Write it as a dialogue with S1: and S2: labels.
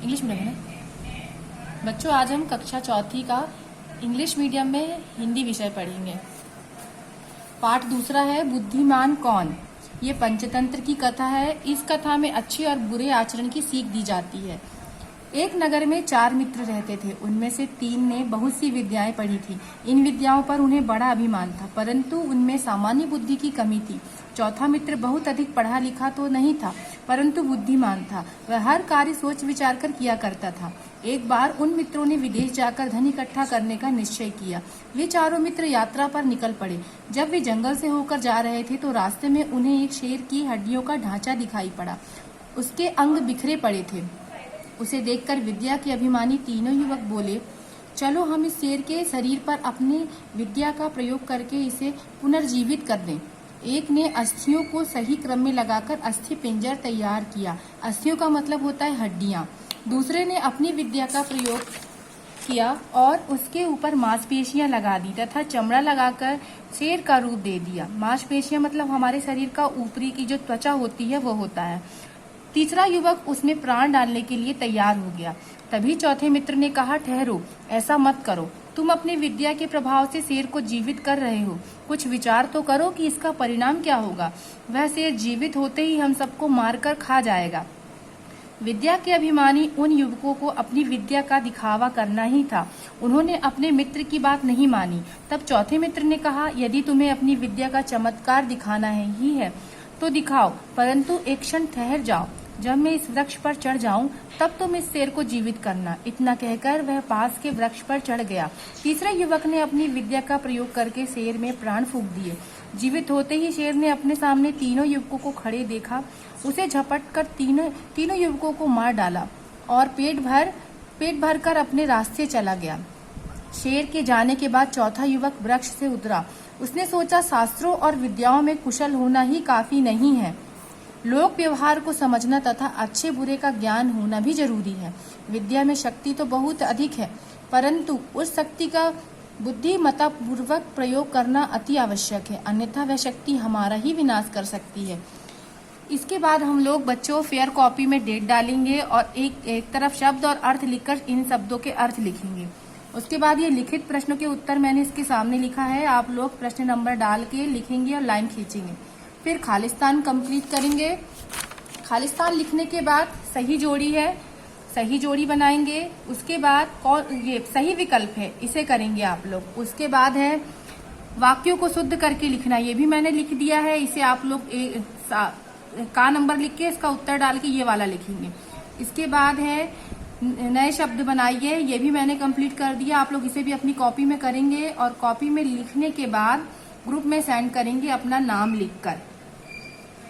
S1: English medium है ना बच्चों। आज हम कक्षा चौथी का इंग्लिश मीडियम में हिंदी विषय पढ़ेंगे। पाठ दूसरा है बुद्धिमान कौन। ये पंचतंत्र की कथा है। इस कथा में अच्छे और बुरे आचरण की सीख दी जाती है। एक नगर में 4 मित्र रहते थे। उनमें से 3 ने बहुत सी विद्याएं पढ़ी थी। इन विद्याओं पर उन्हें बड़ा अभिमान था, परंतु उनमें सामान्य बुद्धि की कमी थी। चौथा मित्र बहुत अधिक पढ़ा लिखा तो नहीं था, परंतु बुद्धिमान था। वह हर कार्य सोच विचार कर किया करता था। एक बार उन मित्रों ने विदेश जाकर धन इकट्ठा करने का निश्चय किया। वे चारों मित्र यात्रा पर निकल पड़े। जब वे जंगल से होकर जा रहे थे तो रास्ते में उन्हें एक शेर की हड्डियों का ढांचा दिखाई पड़ा। उसके अंग बिखरे पड़े थे। उसे देखकर विद्या के अभिमानी तीनों युवक बोले, चलो हम इस शेर के शरीर पर अपनी विद्या का प्रयोग करके इसे पुनर्जीवित कर दें। एक ने अस्थियों को सही क्रम में लगाकर अस्थि पिंजर तैयार किया। अस्थियों का मतलब होता है हड्डियां। दूसरे ने अपनी विद्या का प्रयोग किया और उसके ऊपर मांसपेशियां लगा दी तथा चमड़ा लगाकर शेर का रूप दे दिया। मांसपेशियां मतलब हमारे शरीर का ऊपरी की जो त्वचा होती है वो होता है। तीसरा युवक उसमें प्राण डालने के लिए तैयार हो गया। तभी चौथे मित्र ने कहा, ठहरो, ऐसा मत करो। तुम अपनी विद्या के प्रभाव से शेर को जीवित कर रहे हो। कुछ विचार तो करो कि इसका परिणाम क्या होगा। वह शेर जीवित होते ही हम सबको मारकर खा जाएगा। विद्या के अभिमानी उन युवकों को अपनी विद्या का दिखावा करना ही था। उन्होंने अपने मित्र की बात नहीं मानी। तब चौथे मित्र ने कहा, यदि तुम्हें अपनी विद्या का चमत्कार दिखाना ही है तो दिखाओ, परंतु एक क्षण ठहर जाओ। जब मैं इस वृक्ष पर चढ़ जाऊं तब तुम इस शेर को जीवित करना। इतना कहकर वह पास के वृक्ष पर चढ़ गया। तीसरे युवक ने अपनी विद्या का प्रयोग करके शेर में प्राण फूंक दिए। जीवित होते ही शेर ने अपने सामने तीनों युवकों को खड़े देखा। उसे झपट कर तीनों युवकों को मार डाला और पेट भर कर अपने रास्ते चला गया। शेर के जाने के बाद चौथा युवक वृक्ष से उतरा। उसने सोचा, शास्त्रों और विद्याओं में कुशल होना ही काफी नहीं है, लोक व्यवहार को समझना तथा अच्छे बुरे का ज्ञान होना भी जरूरी है। विद्या में शक्ति तो बहुत अधिक है, परंतु उस शक्ति का बुद्धिमत्तापूर्वक प्रयोग करना अति आवश्यक है, अन्यथा वह शक्ति हमारा ही विनाश कर सकती है। इसके बाद हम लोग बच्चों फेयर कॉपी में डेट डालेंगे और एक तरफ शब्द और अर्थ लिखकर इन शब्दों के अर्थ लिखेंगे। उसके बाद ये लिखित प्रश्नों के उत्तर मैंने इसके सामने लिखा है। आप लोग प्रश्न नंबर डाल के लिखेंगे और लाइन खींचेंगे। फिर खालिस्तान कंप्लीट करेंगे। खालिस्तान लिखने के बाद सही जोड़ी है, सही जोड़ी बनाएंगे। उसके बाद ये सही विकल्प है, इसे करेंगे आप लोग। उसके बाद है वाक्यों को शुद्ध करके लिखना, ये भी मैंने लिख दिया है। इसे आप लोग का नंबर लिख के इसका उत्तर डाल के ये वाला लिखेंगे। इसके बाद है नए शब्द बनाइए, ये भी मैंने कंप्लीट कर दिया। आप लोग इसे भी अपनी कॉपी में करेंगे और कॉपी में लिखने के बाद ग्रुप में सेंड करेंगे अपना नाम लिखकर।